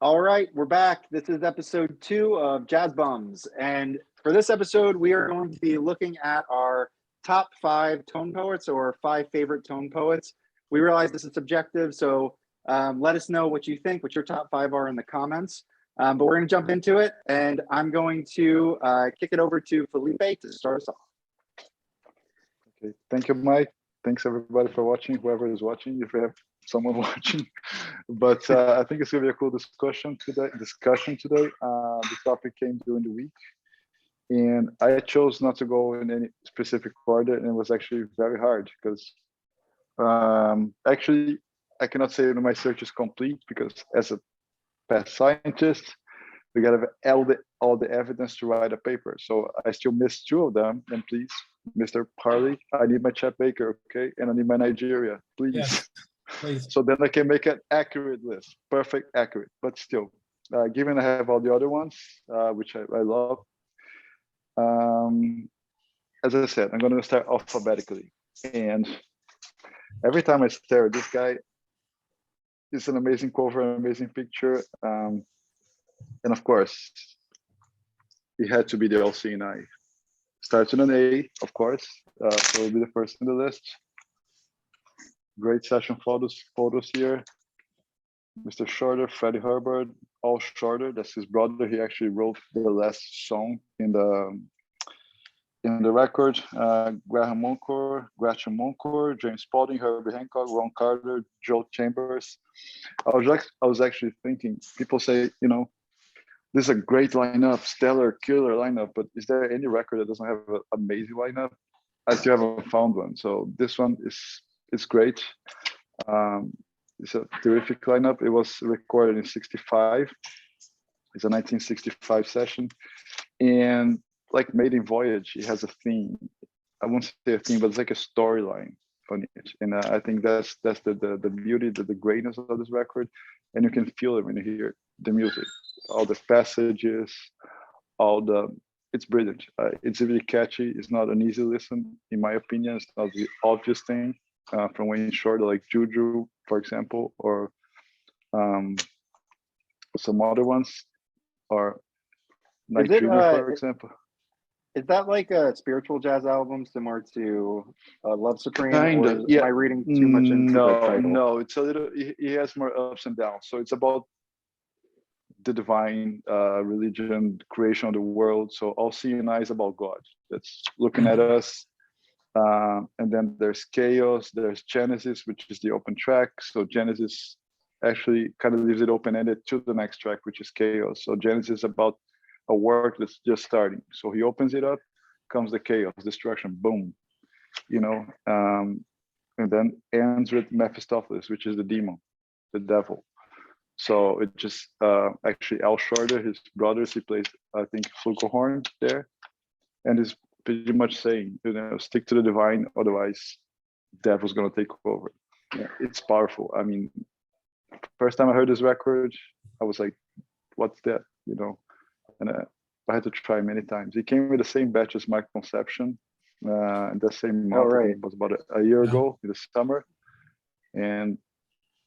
All right, we're back. This is episode 2 of Jazz Bums. And for this episode, we are going to be looking at our top 5 tone poets or 5 favorite tone poets. We realize this is subjective, so let us know what you think, what your top 5 are in the comments. But we're going to jump into it, and I'm going to kick it over to Felipe to start us off. Okay, thank you, Mike. Thanks everybody for watching, whoever is watching, if we have someone watching. But I think it's gonna be a cool discussion today. The topic came during the week, and I chose not to go in any specific order, and it was actually very hard because actually I cannot say that my search is complete because as a past scientist, we gotta have all the evidence to write a paper. So I still missed 2 of them. And please, Mr. Parley, I need my Chet Baker, okay? And I need my Nigeria, please. Yes, please. So then I can make an accurate list, perfect, accurate. But still, given I have all the other ones, which I love, as I said, I'm gonna start alphabetically. And every time I stare at this guy, it's an amazing cover, an amazing picture. And of course, it had to be the All-Seeing Eye. Starts with an A, of course, so it'll be the first in the list. Great session photos here. Mr. Shorter, Freddie Hubbard, Al Shorter, that's his brother. He actually wrote the last song in the record. Graham Moncor, Gretchen Moncor, James Spalding, Herbie Hancock, Ron Carter, Joe Chambers. I was actually thinking, people say, this is a great lineup, stellar, killer lineup, but is there any record that doesn't have an amazing lineup? I still haven't found one. So this one is great. It's a terrific lineup. It was recorded in 65. It's a 1965 session. And like Maiden Voyage, it has a theme. I won't say a theme, but it's like a storyline on it. And I think that's the beauty, the greatness of this record. And you can feel it when you hear the music. All the passages, it's brilliant. It's really catchy. It's not an easy listen, in my opinion. It's not the obvious thing from Wayne Shorter, like Juju, for example, or some other ones, or Night Dreamer, for example. Is that like a spiritual jazz album similar to Love Supreme? Kinda, yeah. Am I reading too much into the title? No, it's a little, he has more ups and downs. So it's about the divine religion, creation of the world. So All-Seeing Eye is about God that's looking at us. And then there's Chaos, there's Genesis, which is the open track. So Genesis actually kind of leaves it open-ended to the next track, which is Chaos. So Genesis is about a work that's just starting. So he opens it up, comes the chaos, destruction, boom, and then ends with Mephistopheles, which is the demon, the devil. So it just actually Al Shorter, his brothers, he plays, I think, flugelhorn there, and is pretty much saying, stick to the divine, otherwise devil's gonna take over. Yeah, it's powerful. I mean, first time I heard this record, I was like, what's that? And I had to try many times. It came with the same batch as My Conception, and the same month. Right. It was about a year ago in the summer, and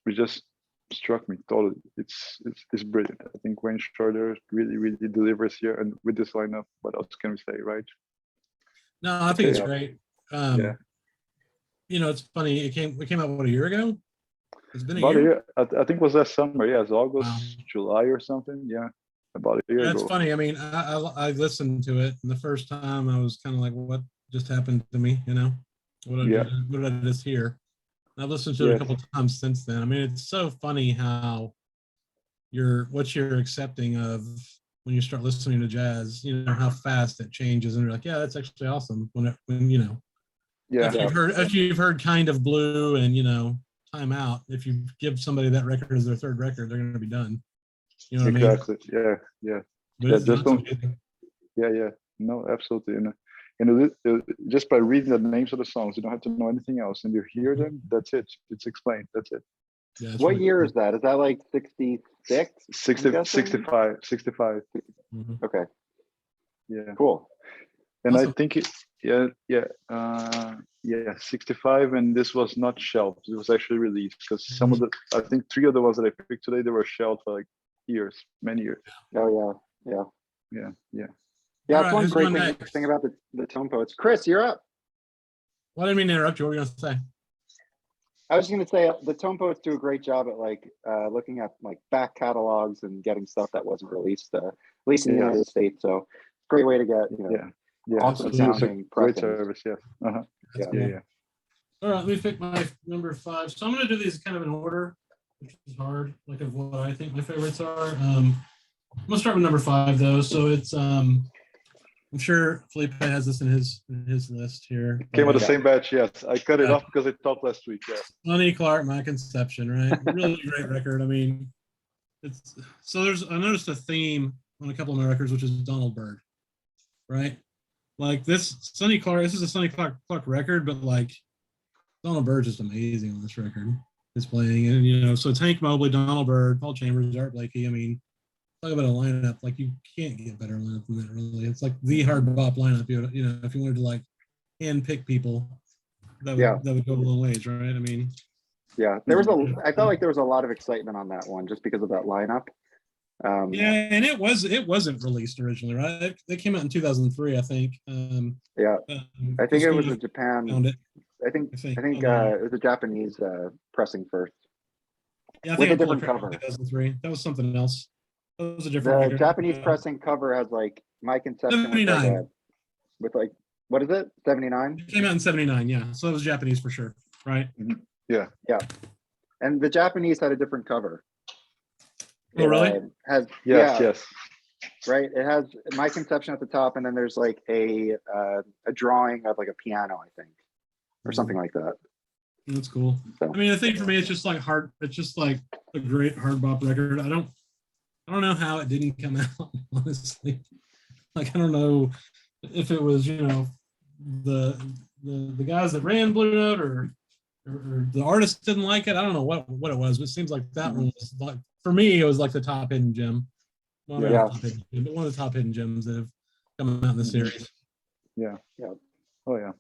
it just struck me totally. It's brilliant. I think Wayne Shorter really delivers here, and with this lineup, what else can we say, right? No, I think it's great. Yeah. It's funny. It came out a year ago. It's been About a year. I think it was last summer. Yeah, it's August, July or something. Yeah, about a year ago. That's funny. I mean, I listened to it, and the first time I was kind of like, "What just happened to me?" What did I just hear? And I've listened to it a couple times since then. I mean, it's so funny how what you're accepting of when you start listening to jazz. How fast it changes, and you're like, "Yeah, that's actually awesome." When Yeah. If you've heard Kind of Blue and Time Out, if you give somebody that record as their third record, they're going to be done. You know what Exactly. I mean? Yeah. But Just don't. Yeah. No, absolutely. And just by reading the names of the songs, you don't have to know anything else, and you hear them. That's it. It's explained. That's it. Yeah, what year cool. Is that? Is that like 66? 65. Mm-hmm. Okay. Yeah. Cool. And awesome. I think 65, and this was not shelved. It was actually released because some of I think 3 of the ones that I picked today, they were shelved for like years, many years. Oh yeah. Yeah, yeah. Yeah, All that's right, one who's great going thing, next? thing about the tone poets. Chris, you're up. Well, I didn't mean to interrupt you. What were you gonna say? I was going to say the tone poets do a great job at like looking at like back catalogs and getting stuff that wasn't released, at least in the Yeah. United States. So great way to get, you know, Yeah. Yeah, awesome Absolutely. it's a sounding great pressings. service. Yeah. Uh-huh. That's Yeah. cool. Yeah. All right, let me pick my number 5. So I'm gonna do these kind of in order, which is hard, like of what I think my favorites are. I'm gonna start with number 5 though. So it's I'm sure Felipe has this in his list here. Came with the Yeah. same batch. Yes, I cut it Yeah. off because I talked last week. Yeah. Lonnie Clark, My Conception, right? Really great record. I mean, it's so I noticed a theme on a couple of my records, which is Donald Byrd, right? Like this Sonny Clark, this is a Sonny Clark record, but like Donald Byrd's just amazing on this record. His playing, and you know, so it's Hank Mobley, Donald Byrd, Paul Chambers, Art Blakey. I mean, talk about a lineup, like you can't get better lineup than that, really. It's like the hard bop lineup. You know, if you wanted to like hand pick people, that would go a long ways, right? I mean, Yeah, I felt like there was a lot of excitement on that one just because of that lineup. yeah, and it wasn't released originally, right? It came out in 2003, I think. Yeah, I think it was Christina a Japan. found it. I think on, it was a Japanese pressing first. yeah, I with think a I pulled different it from cover. 2003. That was something else. That was a different The record. Japanese pressing cover has like My Conception with, like 79. with like what is it? 79? It came out in 79, yeah. So it was Japanese for sure, right? Yeah. And the Japanese had a different cover. Oh, really? Has Yes. right. It has My Conception at the top, and then there's like a drawing of like a piano, I think, or something like that. That's cool. So. I mean, I think for me, it's just like it's just like a great hard bop record. I don't know how it didn't come out, honestly. Like, I don't know if it was, you know, the guys that ran Blue Note or the artist didn't like it. I don't know what it was, but it seems like that one was like, for me, it was like the top hidden gem. Well, not Yeah. the top hidden gem, but one of the top hidden gems that have come out in the series. Yeah. Oh yeah,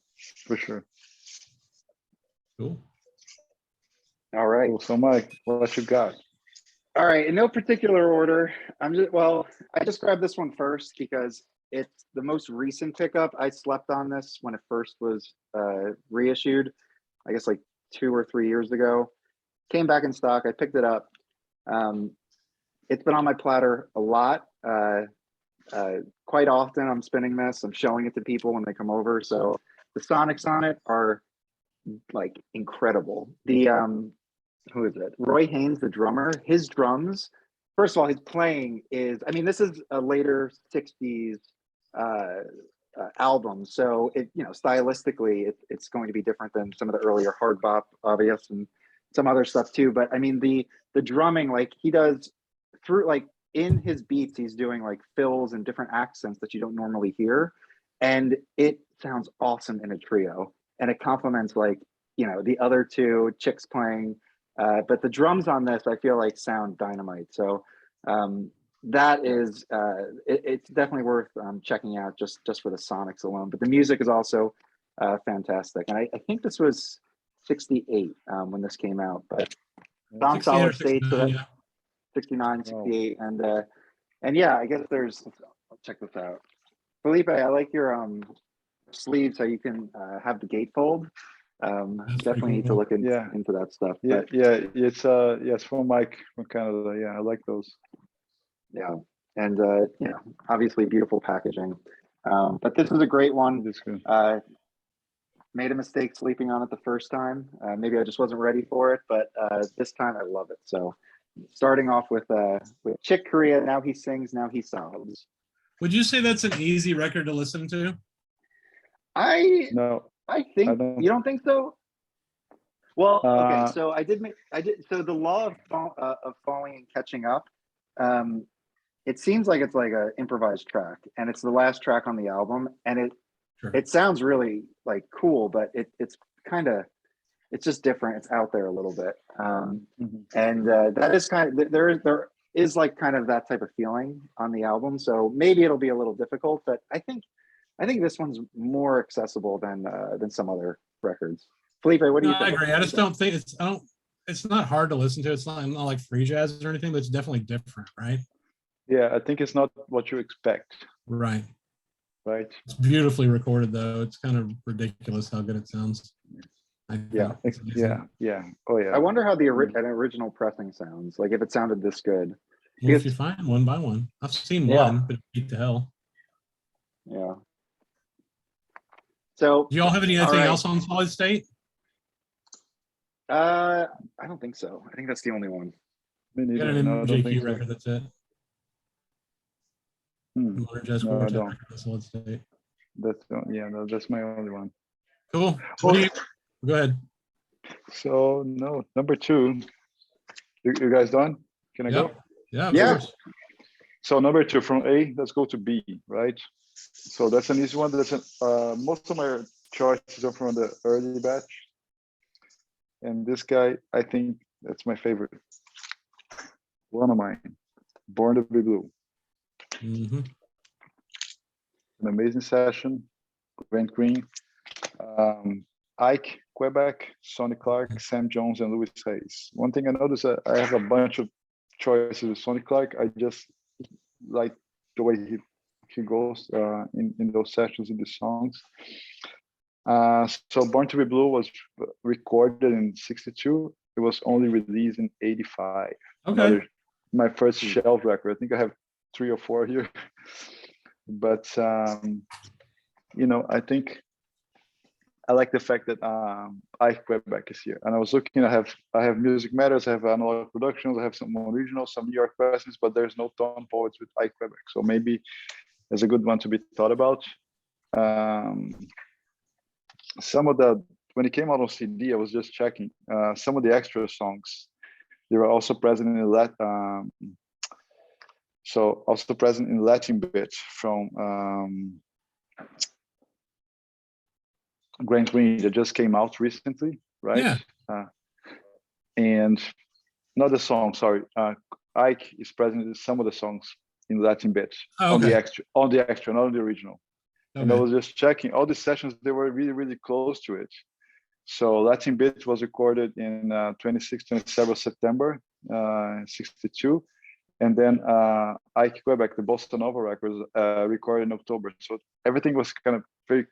for sure. Cool. All right. Cool. So Mike, what you got? All right, in no particular order. I just grabbed this one first because it's the most recent pickup. I slept on this when it first was reissued, I guess like 2 or 3 years ago. Came back in stock. I picked it up. It's been on my platter a lot. Quite often I'm spinning this. I'm showing it to people when they come over. So the sonics on it are like incredible. Who is it? Roy Haynes, the drummer. His drums, first of all, his playing is, I mean, this is a later 60s album. So it, you know, stylistically, it's going to be different than some of the earlier hard bop, obvious, and some other stuff too. But I mean, the drumming, like he does through, like in his beats, he's doing like fills and different accents that you don't normally hear. And it sounds awesome in a trio. And it complements like, you know, the other two chicks playing. But the drums on this, I feel like sound dynamite. So that is, it's definitely worth checking out just for the sonics alone. But the music is also fantastic. And I think this was 68 when this came out, but it's on 68 or solid state. So 69, that yeah. 69, 68. And yeah, I guess I'll check this out. Felipe, I like your sleeve so you can have the gatefold. Definitely need to cool. look into that stuff. Yeah, it's from Mike from Canada. Yeah, I like those. Yeah, and you know, obviously beautiful packaging. But this is a great one. It's good. Made a mistake sleeping on it the first time. Maybe I just wasn't ready for it, but this time I love it. So starting off with Chick Corea, Now He Sings, Now He Sobs. Would you say that's an easy record to listen to? No. I think you don't think so. Well, okay. So I did. So the law of falling and catching up. It seems like it's like a improvised track, and it's the last track on the album, and it sounds really like cool, but it's just different. It's out there a little bit, and that is kind of there is like kind of that type of feeling on the album. So maybe it'll be a little difficult, but I think this one's more accessible than some other records. Felipe, what do you think? I agree. I just don't think it's not hard to listen to. It's not like free jazz or anything, but it's definitely different, right? Yeah, I think it's not what you expect, Right. right? It's beautifully recorded though. It's kind of ridiculous how good it sounds. I Yeah. think it's amazing. Yeah, yeah. Oh yeah. I wonder how an original pressing sounds. Like if it sounded this good. Well, if you Because- find one by one, I've seen Yeah. one, but beat the hell. Yeah. So Do y'all have anything right. else on Solid State? I don't think so. I think that's the only one. Me You got neither. an No, I don't think MJQ so. record. That's it. Hmm. Modern Jazz No, I Quartet don't. record on Solid State. Yeah, no, that's my only one. Cool. What do you? Go ahead. So no, number 2. You guys done? Can I Yep. go? Yeah. Of Yeah. course. So number 2 from A, let's go to B, right? So that's an easy one. Most of my choices are from the early batch. And this guy, I think that's my favorite. One of mine, Born to Be Blue. Mm-hmm. An amazing session. Grant Green, Ike Quebec, Sonny Clark, Sam Jones, and Louis Hayes. One thing I noticed, I have a bunch of choices with Sonny Clark. I just like the way he goes in those sessions, in the songs. So Born to Be Blue was recorded in '62. It was only released in '85. Okay. My first shelf record. I think I have 3 or 4 here. But I think I like the fact that Ike Quebec is here. And I was looking, I have Music Matters, I have Analog Productions, I have some more regional, some New York Questions, but there's no tone poets with Ike Quebec. So maybe it's a good one to be thought about. When it came out on CD, I was just checking some of the extra songs. They were also present in Latin bit from Grant Green that just came out recently, right? Yeah. And not the song, sorry. Ike is present in some of the songs in Latin bit Oh, on the okay. extra, not on the original. And I Okay. was just checking all the sessions, they were really, really close to it. So Latin Bit was recorded in 26, 27 September, 62. And then Ike Quebec, the Bossa Nova records, recorded in October. So everything was kind of very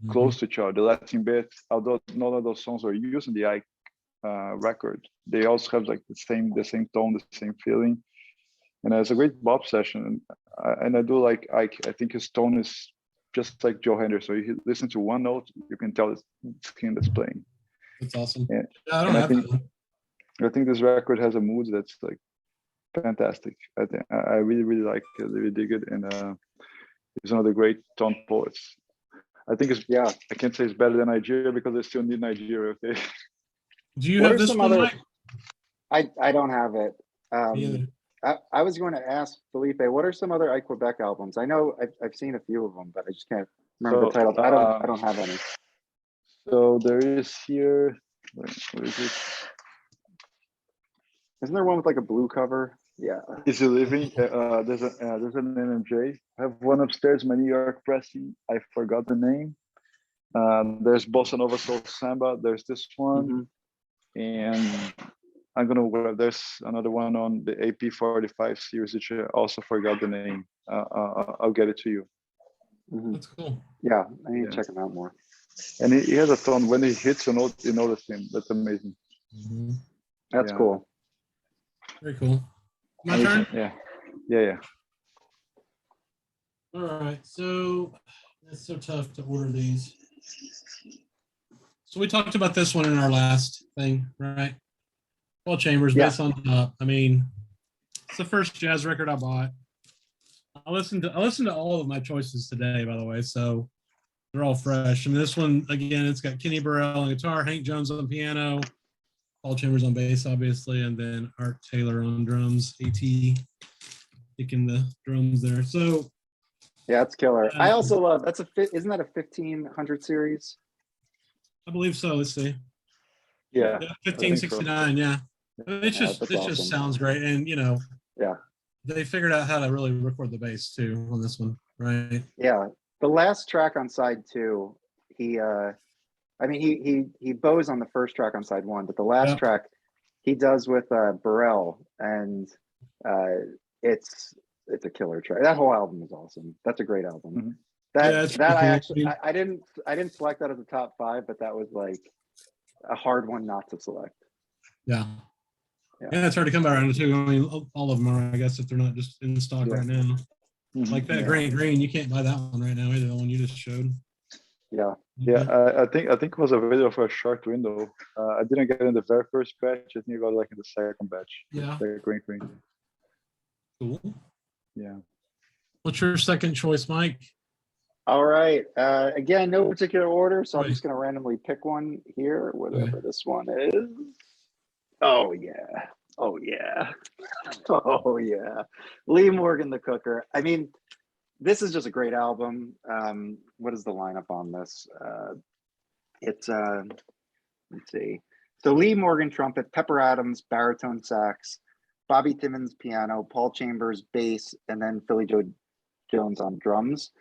close to each other. The Latin Bit, although none of those songs were used in the Ike record, they also have like the same tone, the same feeling. And it's a great bop session. And I do like Ike. I think his tone is just like Joe Henderson. So you listen to one note, you can tell it's him that's playing. That's awesome. And, Yeah, I don't have that one. I think this record has a mood that's like fantastic. I really, really like it. I really dig it. And he's one of the great tone poets. I think I can't say it's better than Nigeria because I still need Nigeria. Okay. Do you What have are this some one, other- Mike? I don't have it. Either. I was going to ask Felipe, what are some other Ike Quebec albums? I know I've seen a few of them, but I just can't remember the titles. I don't have any. So there is here. Where is it? Isn't there one with like a blue cover? Yeah. Is it living? There's an NMJ. I have one upstairs, my New York pressing. I forgot the name. There's Bossa Nova Soul Samba. There's this one, and there's another one on the AP45 series, which I also forgot the name. I'll get it to you. That's cool. Yeah, I need to check them out more. And he has a tone. When he hits a note, you notice him. That's amazing. That's Yeah. cool. Very cool. My turn? Yeah. All right. So it's so tough to order these. So we talked about this one in our last thing, right? Paul Chambers, Yeah. Bass on Top. I mean, it's the first jazz record I bought. I listened to all of my choices today, by the way, so they're all fresh. And this one, again, it's got Kenny Burrell on guitar, Hank Jones on piano, Paul Chambers on bass, obviously, and then Art Taylor on drums, AT kicking the drums there. So yeah, it's killer. I also love isn't that a 1500 series? I believe so. Let's see. Yeah. 1569, yeah. It just awesome. sounds great. And Yeah. They figured out how to really record the bass too on this one, right? Yeah. The last track on side 2, he bows on the first track on side 1, but the last Yep. track, he does with Burrell, and it's a killer track. That whole album is awesome. That's a great album. Mhm. That Yeah, it's that I pretty actually cool. I didn't select that as a top 5, but that was like a hard one not to select. Yeah. Yeah. Yeah, it's hard to come around too. I mean, all of them are, I guess, if they're not just in stock Yeah. right now. Mhm. Like that Yeah. green, you can't buy that one right now either. The one you just showed. Yeah. Yeah, I think it was a video for a short window. I didn't get in the very first batch. I think I got like in the second batch. Yeah. The green. Cool. Yeah. What's your second choice, Mike? All right. Again, no particular order, so I'm Right. just gonna randomly pick one here, whatever Okay. this one is. Oh yeah. Oh yeah. Oh yeah. Lee Morgan, the Cooker. I mean, this is just a great album. What is the lineup on this? It's let's see. So Lee Morgan trumpet, Pepper Adams baritone sax, Bobby Timmons piano, Paul Chambers bass, and then Philly Joe Jones on drums.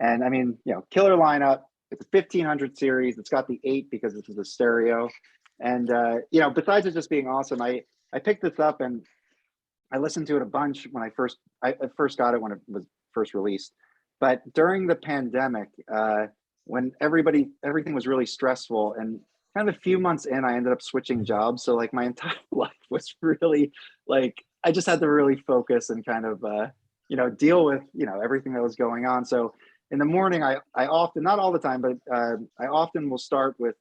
And I mean, killer lineup. It's a 1500 series. It's got the 8 because this is a stereo. And besides it just being awesome, I picked this up and I listened to it a bunch when I first got it when it was first released. But during the pandemic, when everything was really stressful, and kind of a few months in, I ended up switching jobs. So like my entire life was really like I just had to really focus and kind of deal with everything that was going on. So in the morning, I often, not all the time, but I often will start with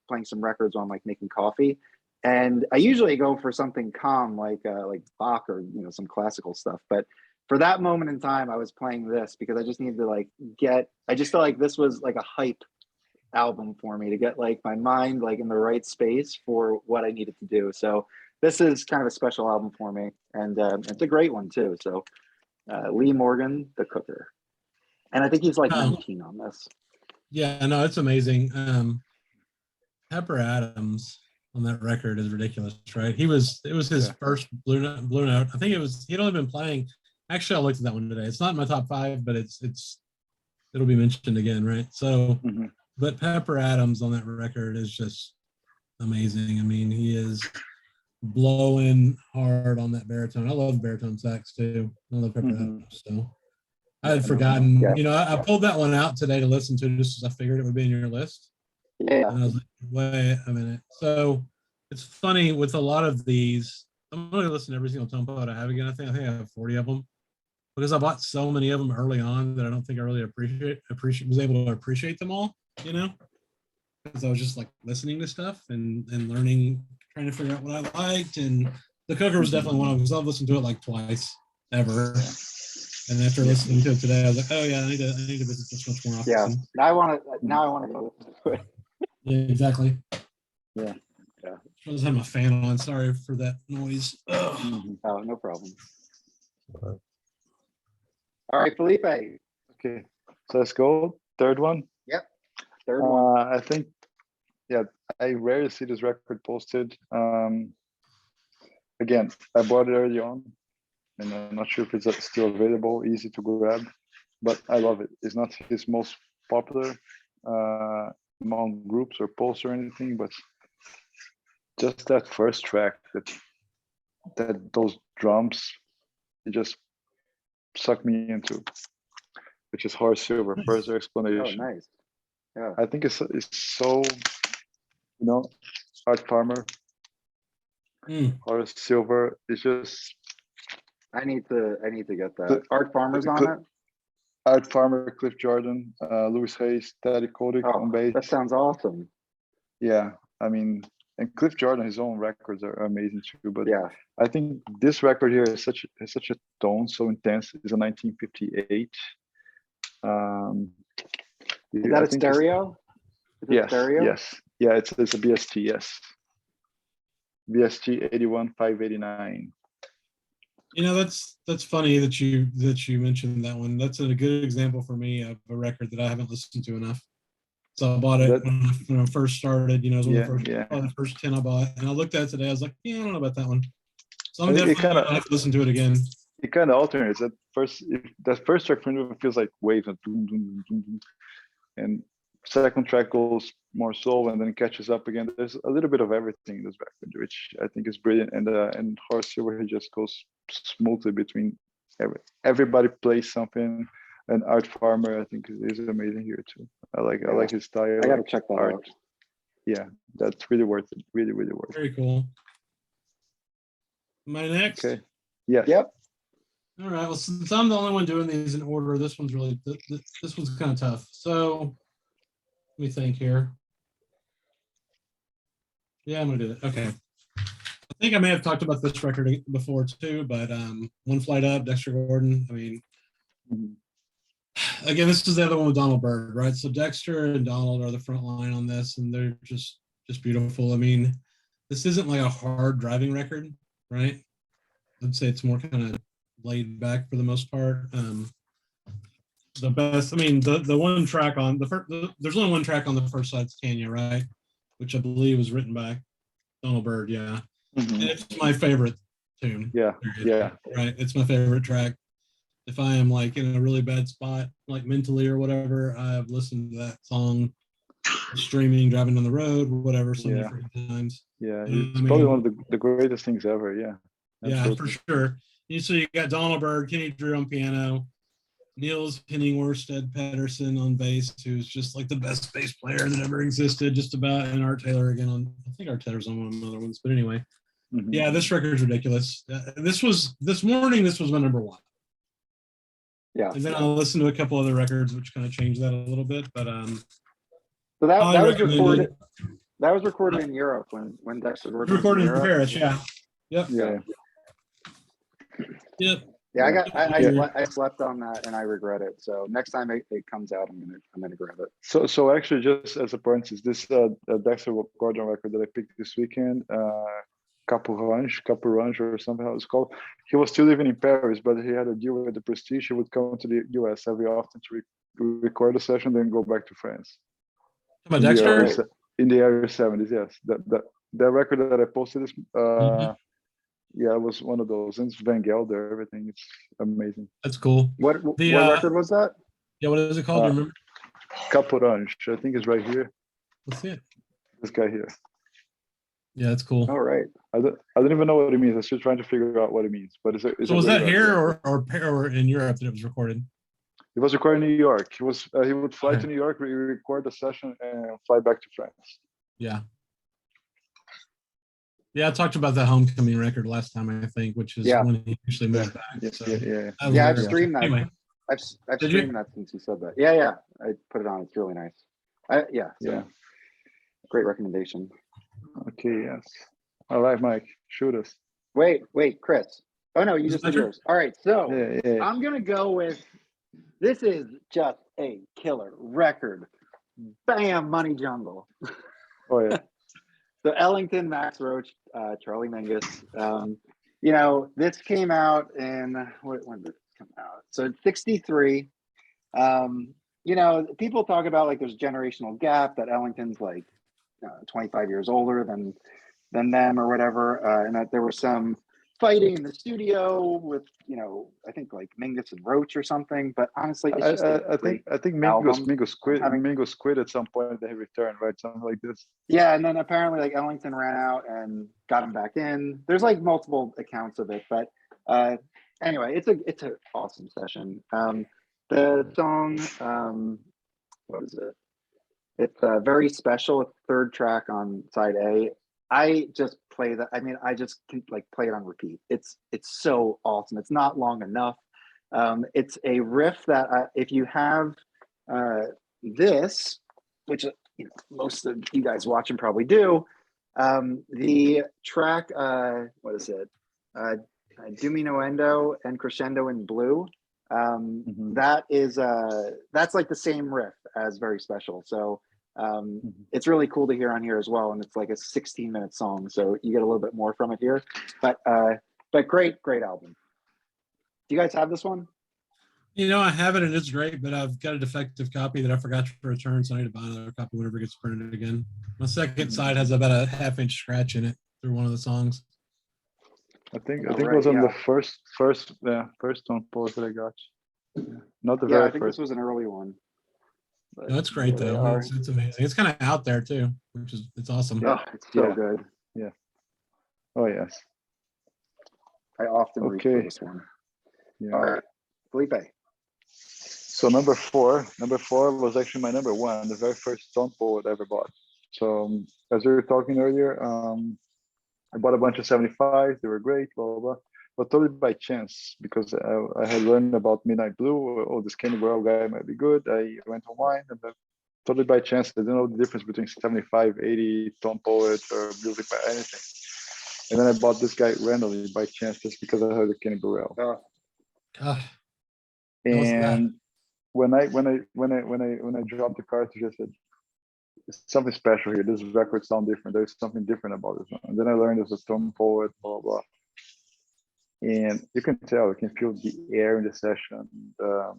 playing some records while I'm like making coffee. And I usually go for something calm like Bach or some classical stuff. But for that moment in time, I was playing this because I just needed to I just felt like this was like a hype album for me to get like my mind like in the right space for what I needed to do. So this is kind of a special album for me, and it's a great one too. So Lee Morgan, the Cooker, and I think he's like 19 on this. Yeah, no, it's amazing. Pepper Adams on that record is ridiculous, right? It was his first Blue Note. I think he'd only been playing. Actually, I looked at that one today. It's not in my top 5, but it'll be mentioned again, right? So, but Pepper Adams on that record is just amazing. I mean, he is blowing hard on that baritone. I love baritone sax too. I love Pepper Adams. So I had forgotten. Yeah. I pulled that one out today to listen to just as I figured it would be in your list. Yeah. And I was like, wait a minute. So it's funny with a lot of these. I'm going to listen to every single tone poet I have again. I think I have 40 of them because I bought so many of them early on that I don't think I really was able to appreciate them all, because I was just like listening to stuff and learning, trying to figure out what I liked. And the Cooker was definitely one of them because I've listened to it like twice ever. And after listening to it today, I was like, oh yeah, I need to visit this much more often. Yeah. Now I want to go listen to it. Yeah, exactly. Yeah. I just had my fan on. Sorry for that noise. Oh, no problem. All right, Felipe. Okay, so let's go. Third one. Yep. Third one. I think, I rarely see this record posted. Again, I bought it early on, and I'm not sure if it's still available, easy to grab, but I love it. It's not his most popular among groups or posts or anything, but just that first track, that those drums, it just sucked me into, which is Horace Silver. Further explanation. Oh, nice. Yeah. I think it's so, Art Farmer, Horace Silver is just. I need to get that. Art Farmer's on it. Art Farmer, Cliff Jordan, Louis Hayes, Teddy Kotick on bass. That sounds awesome. Yeah, I mean, and Cliff Jordan, his own records are amazing too. But yeah, I think this record here is such a tone, so intense. It's a 1958. Is that a stereo? Yes. Stereo? Yes. Yeah, it's a BST. Yes. BST 81589. That's funny that you mentioned that one. That's a good example for me of a record that I haven't listened to enough. So I bought it when I first started. It was one of the first 10 I bought, and I looked at it today. I was like, I don't know about that one. So I'm definitely gonna have to listen to it again. It kind of alternates. That first track for me feels like waves and second track goes more soul and then catches up again. There's a little bit of everything in this record, which I think is brilliant. And Horace Silver, he just goes smoothly between everybody plays something. And Art Farmer, I think, is amazing here too. I like his style. I gotta check that art. out. Yeah, that's really worth it. Really, really worth it. Very cool. My next. Okay. Yes. Yep. All right. Well, since I'm the only one doing these in order, this one's this one's kind of tough. So let me think here. Yeah, I'm gonna do it. Okay. I think I may have talked about this record before too, but One Flight Up, Dexter Gordon. I mean, again, this is the other one with Donald Byrd, right? So Dexter and Donald are the front line on this, and they're just beautiful. I mean, this isn't like a hard driving record, right? I'd say it's more kind of laid back for the most part. The best, I mean, the one track on the first, there's only one track on the first side, it's Tanya, right? Which I believe was written by Donald Byrd, yeah. Mhm. And it's my favorite tune. Yeah. Yeah. Right. It's my favorite track. If I am like in a really bad spot, like mentally or whatever, I've listened to that song streaming, driving on the road, whatever, so many Yeah. different times. Yeah. I It's mean- probably one of the greatest things ever. Yeah. Yeah, Absolutely. for sure. So you got Donald Byrd, Kenny Drew on piano, Niels Henning Orsted Pedersen on bass, who's just like the best bass player that ever existed, just about, and Art Taylor again on, I think Art Taylor's on one of the other ones, but anyway. Mhm. Yeah, this record's ridiculous. This morning, this was my number one. Yeah. And then I'll listen to a couple other records, which kind of changed that a little bit, but So that highly was recorded. recommended. That was recorded in Europe when Dexter Gordon was Recorded in Europe. Paris, yeah. Yep. Yeah. Yep. Yeah, Yeah. I slept on that and I regret it. So next time it comes out, I'm gonna grab it. So actually, just as a parenthesis, this Dexter Gordon record that I picked this weekend, Capo Range or something how it's called. He was still living in Paris, but he had a deal with the Prestige. He would come to the US every often to record a session, then go back to France. About In the Dexter? early se- in the early 70s, yes. That record that I posted is yeah, it was one of those. And it's Van Gelder, everything. It's amazing. That's cool. What The, record was that? Yeah, what is it called? Do you remember? Capo Range, I think it's right here. Let's see it. This guy here. Yeah, that's cool. All right. I don't even know what it means. I'm still trying to figure out what it means. But it's So was a that great here record. or in Europe that it was recorded? It was recorded in New York. He would fly Okay. to New York, record the session, and fly back to France. Yeah. Yeah, I talked about that Homecoming record last time, I think, which is Yeah. when he actually moved back. Yeah, So yeah. that was Yeah, I've very- streamed that. Anyway, I've Did you? streamed that since you said that. Yeah. I put it on. It's really nice. Yeah. Yeah. Great recommendation. Okay, yes. All right, Mike, shoot us. Wait, Chris. Oh no, you Is it just did my turn? yours. All right, so Yeah. I'm gonna go with this is just a killer record. Bam, Money Jungle. Oh yeah. So Ellington, Max Roach, Charlie Mingus. You know, this came out in when did it come out? So it's 63. You know, people talk about like there's a generational gap that Ellington's like 25 years older than them or whatever, and that there was some fighting in the studio with, you know, I think like Mingus and Roach or something. But honestly, it's just I think album. Mingus quit. Having- Mingus quit at some point. Then he returned, right? Something like this. yeah, and then apparently like Ellington ran out and got him back in. There's like multiple accounts of it, but anyway, it's an awesome session. The song, what is it? It's very special. It's third track on side A. I just play that. I mean, I just can like play it on repeat. It's so awesome. It's not long enough. It's a riff that if you have this, which you know most of you guys watching probably do, the track what is it? Diminuendo and Crescendo in Blue. That is that's like the same riff as Very Special. So it's really cool to hear on here as well, and it's like a 16-minute song, so you get a little bit more from it here. But great album. Do you guys have this one? You know, I have it and it's great, but I've got a defective copy that I forgot to return, so I need to buy another copy whenever it gets printed again. My second side has about a half-inch scratch in it through one of the songs. I think Oh, it right, was on yeah. the first tone post that I got. Yeah. Not the Yeah, I very think first. this was an early one. but No, it's great here they though. are. It's amazing. It's kind of out there too, which is it's awesome. Oh, it's so Yeah. good. Oh yes. I often reach for Okay. this one. Yeah. All right, Felipe. So number four was actually my number one, the very first Stone Poet I ever bought. So as we were talking earlier, I bought a bunch of 75s. They were great, blah, blah, blah. But totally by chance, because I had learned about Midnight Blue. Oh, this Kenny Burrell guy might be good. I went online and then totally by chance, I didn't know the difference between 75, 80, Tom Poet or music by anything. And then I bought this guy randomly by chance just because I heard the Kenny Burrell. Oh, God, what's that? And when I dropped the cartridge, I said, something special here. This record sound different. There's something different about this one. And then I learned there's a Stone Poet, blah, blah. And you can tell, you can feel the air in the session, the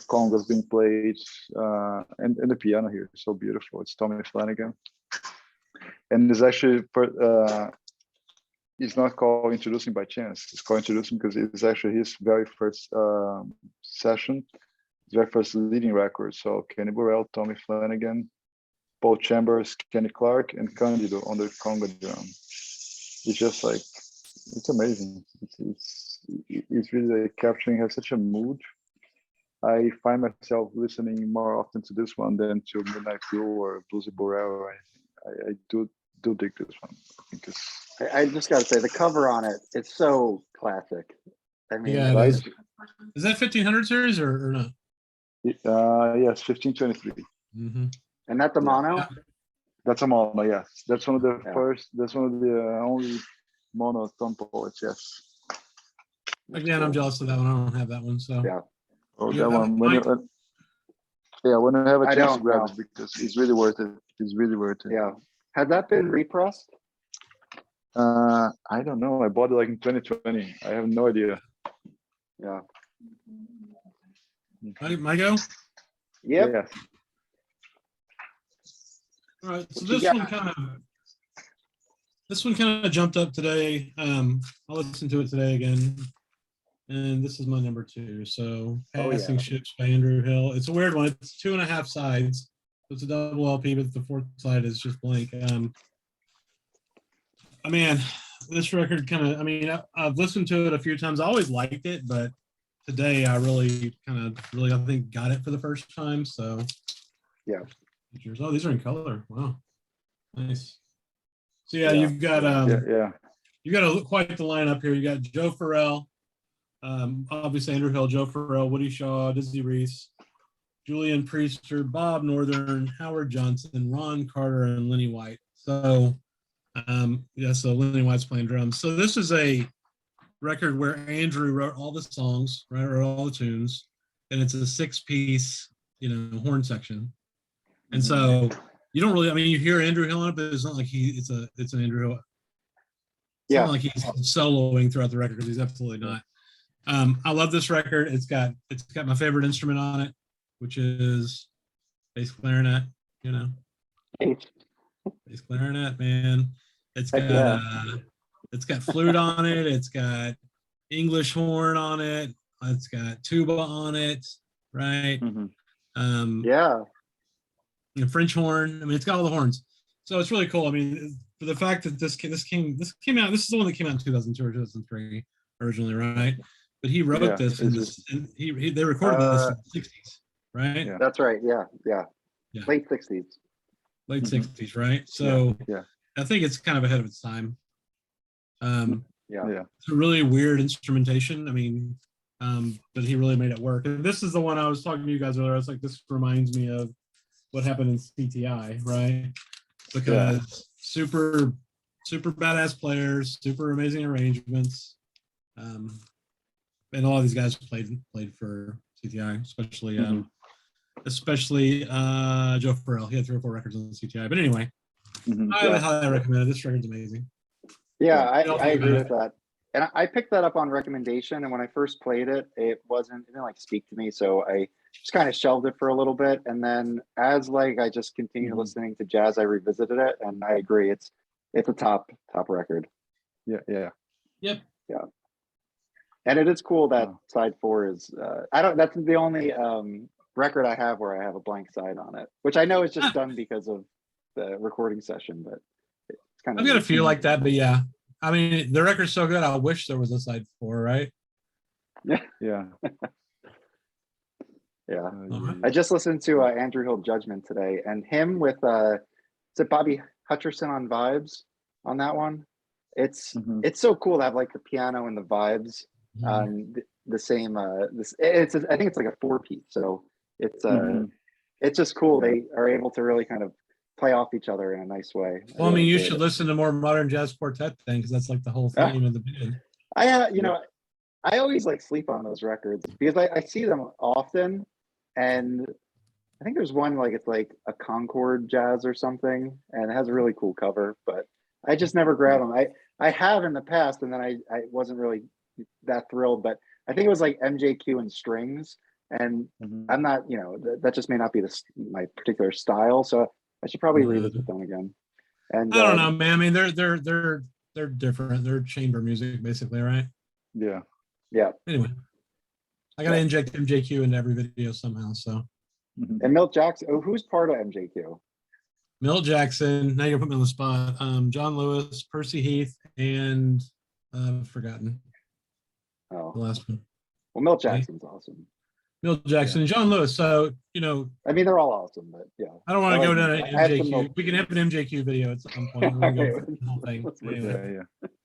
congas being played, and the piano here is so beautiful. It's Tommy Flanagan. And it's actually, it's not called Introducing by Chance. It's called Introducing because it's actually his very first session, his very first leading record. So Kenny Burrell, Tommy Flanagan, Paul Chambers, Kenny Clark, and Candido on the conga drum. It's just like, it's amazing. It's really like capturing, has such a mood. I find myself listening more often to this one than to Midnight Blue or Bluesy Burrell. I do dig this one. I think it's, I just got to say the cover on it, it's so classic. I mean, Yeah, it right? is. Is that 1500 series or not? yes, 1523. Mm-hmm. and that's a mono. That's a mono, yes. That's one of the Yeah. first, that's one of the only mono Tom Poets, yes. Again, I'm jealous of that one. I don't have that one, so Yeah. Oh, You that have one. it, When Mike? when I have a I chance to don't grab know. it because it's really worth it. It's really worth it. Yeah. Has that been repressed? I don't know. I bought it like in 2020. I have no idea. Yeah. my go. Yep. Yes. All right, so What you this one kind of jumped up today. I'll listen to it today again, and this is my number two. So Oh, Passing yeah. Ships by Andrew Hill. It's a weird one. It's 2.5 sides. It's a double LP, but the fourth side is just blank. I mean, this record kind of. I mean, I've listened to it a few times. I always liked it, but today I really I think got it for the first time. So Yeah. Oh, these are in color. Wow, nice. So yeah, Yeah. you've got Yeah. you got quite the lineup here. You got Joe Farrell, obviously Andrew Hill, Joe Farrell, Woody Shaw, Dizzy Reese, Julian Priester, Bob Northern, Howard Johnson, Ron Carter, and Lenny White. So so Lenny White's playing drums. So this is a record where Andrew wrote all the songs, right, wrote all the tunes, and it's a 6-piece, horn section. And so you don't really, I mean, you hear Andrew Hill on it, but it's not like it's an Andrew Hill. It's Yeah. not like he's soloing throughout the record, because he's absolutely not. I love this record. It's got my favorite instrument on it, which is bass clarinet, bass clarinet, man. It's got Heck yeah. it's got flute on it, it's got English horn on it, it's got tuba on it, right? Yeah. And French horn. I mean, it's got all the horns. So it's really cool. I mean, for the fact that this came out, this is the one that came out in 2002 or 2003 originally, right? But he wrote Yeah, this and they recorded this in the 60s, right? Yeah. That's right. Yeah. Yeah. Yeah. Late 60s. Late Mhm. 60s, right? So Yeah. I think it's kind of ahead of its time. Yeah. It's a really weird instrumentation. I mean, but he really made it work. And this is the one I was talking to you guys earlier. I was like, this reminds me of what happened in CTI, right? Because super badass players, super amazing arrangements, and a lot of these guys played for CTI, especially Joe Farrell. He had 3 or 4 records on CTI. But anyway, I highly recommend it. This record's amazing. Yeah, Yeah. I agree with that. And I picked that up on recommendation. And when I first played it, it didn't like speak to me. So I just kind of shelved it for a little bit. And then as like I just continued listening to jazz, I revisited it, and I agree. It's a top record. Yeah. Yep. And it is cool that side 4 is that's the only record I have where I have a blank side on it, which I know is just done because of the recording session, but it's kind of I've got a few like that, but yeah. I mean, the record's so good. I wish there was a side 4, right? Yeah. yeah. Alright. I just listened to Andrew Hill Judgment today, and him with is it Bobby Hutcherson on vibes on that one? It's Mhm. it's so cool to have like the piano and the vibes the same this it's I think it's like a 4-piece, so it's Mhm. it's just cool. Yeah. They are able to really kind of play off each other in a nice way. Well, I mean, really you enjoyed should it. listen to more modern jazz quartet then, because that's like the whole theme of the band. I you Yeah. know I always like sleep on those records because I see them often, and I think there's one like it's like a Concord Jazz or something, and it has a really cool cover, but I just never grab them. I have in the past, and then I wasn't really that thrilled, but I think it was like MJQ and strings, and Mhm. I'm not, that just may not be my particular style, so I should probably Yeah. revisit them again. And I don't know, man. I mean, they're different. They're chamber music, basically, right? Yeah. yeah, Anyway, I gotta Yeah. inject MJQ into every video somehow. So Mhm. and Milt Jackson. Oh, who's part of MJQ? Milt Jackson. Now you're putting me on the spot. John Lewis, Percy Heath, and I've forgotten the Oh, last one. well, Milt Okay. Jackson's awesome. Milt Jackson and John Lewis. So I mean, they're all awesome, but yeah. I don't want to I go like down Milt. an I had some MJQ. Milt- We can have an MJQ video at some point. We can go through the whole thing. Let's look Anyway. Yeah. Yeah.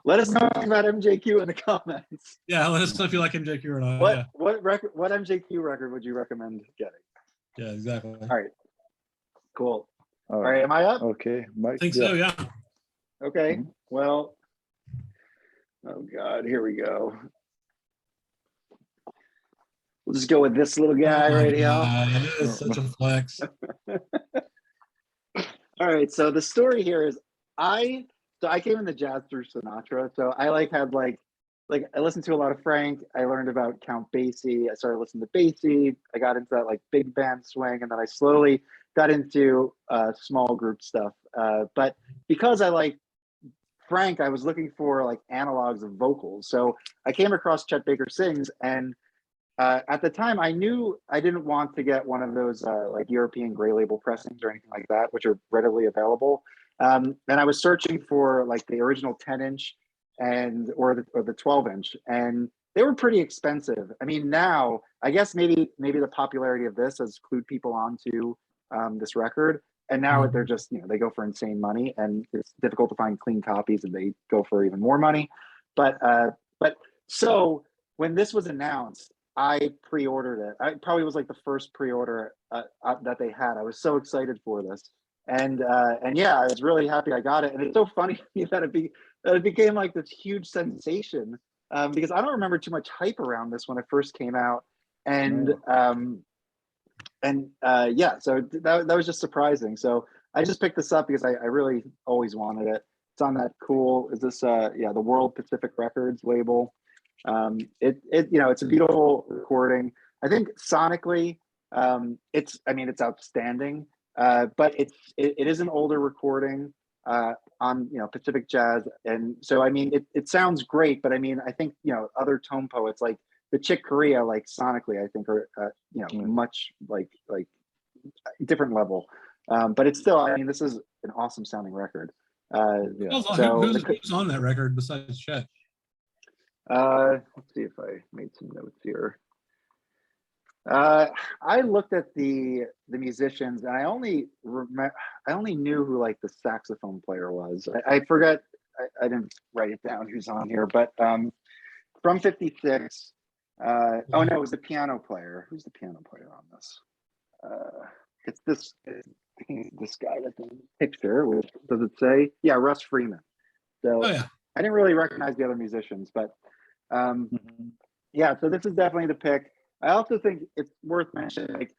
Let us know about MJQ in the comments. Yeah, let us know if you like MJQ or not. What Yeah, what record? What MJQ record would you recommend getting? yeah, exactly. All right, cool. All All right, am I up? Okay, Mike. I think so. Yeah. Okay. Mhm. Well, oh God, here we go. We'll just go with this little guy Oh my right here. God, that is such a flex. All right, so the story here is I came into jazz through Sinatra, so I had I listened to a lot of Frank. I learned about Count Basie. I started listening to Basie. I got into that like big band swing, and then I slowly got into small group stuff. But because I like Frank, I was looking for like analogs of vocals. So I came across Chet Baker Sings, and at the time, I knew I didn't want to get one of those like European gray label pressings or anything like that, which are readily available. And I was searching for like the original 10-inch or the 12-inch, and they were pretty expensive. I mean, now I guess maybe the popularity of this has clued people onto this record, and now they're just they go for insane money, and it's difficult to find clean copies, and they go for even more money. But so when this was announced, I pre-ordered it. I probably was like the first pre-order that they had. I was so excited for this, and yeah, I was really happy I got it. And it's so funny to me that it became like this huge sensation because I don't remember too much hype around this when it first came out, and yeah, so that was just surprising. So I just picked this up because I really always wanted it. It's on that cool. Is this the World Pacific Records label? It's a beautiful recording. I think sonically, it's outstanding. But it is an older recording on Pacific Jazz, and so I mean it sounds great. But I mean I think other tone poets like the Chick Corea, like sonically, I think are much like different level. But it's still, I mean, this is an awesome sounding record. Who's on that record besides Chet? Let's see if I made some notes here. I looked at the musicians, and I only knew who like the saxophone player was. I forgot. I didn't write it down who's on here, but from '56. Oh no, it was the piano player. Who's the piano player on this? It's this guy that's in the picture. Which does it say? Yeah, Russ Freeman. So yeah. I didn't really recognize the other musicians, but yeah. So this is definitely the pick. I also think it's worth mentioning, like,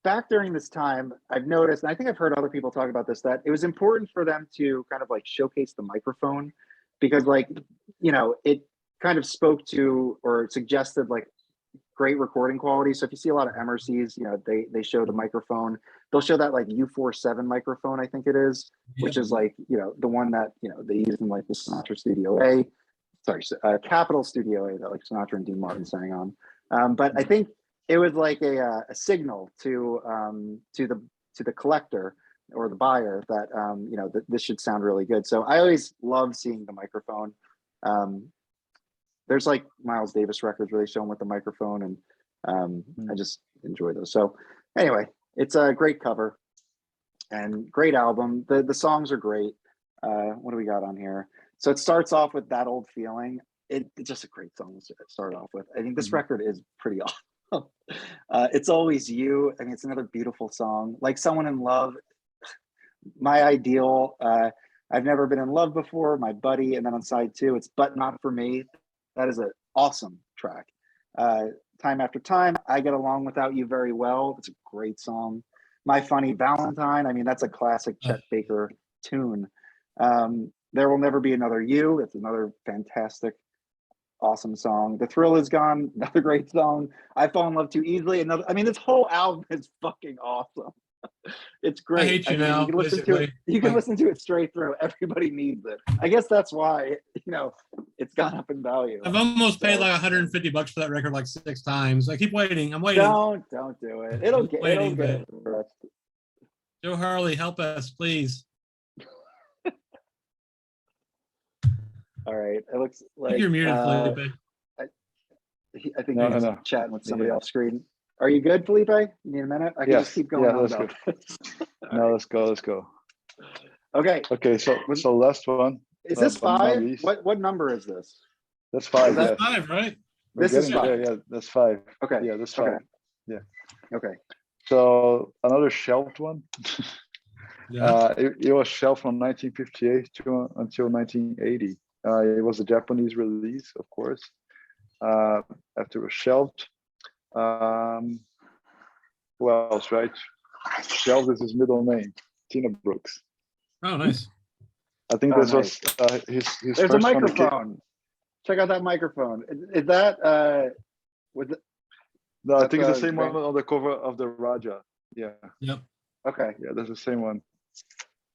back during this time, I've noticed, and I think I've heard other people talk about this, that it was important for them to kind of like showcase the microphone because, like, it kind of spoke to or suggested like great recording quality. So if you see a lot of MRCs, they show the microphone. They'll show that like U47 microphone, I think it is, which is like, the one that, they use in like the Sinatra Studio A, Capitol Studio A that like Sinatra and Dean Martin sang on. But I think it was like a signal to the collector or the buyer that this should sound really good. So I always love seeing the microphone. There's like Miles Davis records where they show him with the microphone, and I just enjoy those. So anyway, it's a great cover and great album. The songs are great. What do we got on here? So it starts off with That Old Feeling. It's just a great song to start off with. I think this record is pretty awesome. It's Always You. I mean, it's another beautiful song. Like Someone in Love, my ideal. I've never been in love before, my buddy. And then on side 2, it's But Not For Me. That is an awesome track. Time After Time, I Get Along Without You Very Well. It's a great song. My Funny Valentine, I mean, that's a classic Chet Baker tune. There Will Never Be Another You. It's another fantastic, awesome song. The Thrill Is Gone, another great song. I Fall in Love Too Easily, another. I mean, this whole album is fucking awesome. It's great. I hate you now. You can listen to it. You can listen to it straight through. Everybody needs it. I guess that's why it's gone up in value. I've almost paid like $150 for that record like 6 times. I keep waiting. I'm waiting. Don't do it. It'll get it. Joe Harley, help us, please. All right. It looks I like think you're muted, Felipe. I think he's chatting with somebody off screen. Are you good, Felipe? You need a minute? I can just keep going on about this. No, let's go. Okay. Okay, so last one. Is this 5? What number is this? That's 5. That's 5, right? This is 5. Yeah, that's 5. Okay. Yeah, that's 5. Okay. Yeah. Okay. So another shelved one. Yeah. It was shelved from 1958 until 1980. It was a Japanese release, of course. After it was shelved. Who else, right? Shelved is his middle name, Tina Brooks. Oh, nice. I think this was his There's first a microphone. Check out that microphone. Is that was it? No, I think it's the same one on the cover of the Raja. Yeah. Yep. Okay. Yeah, that's the same one.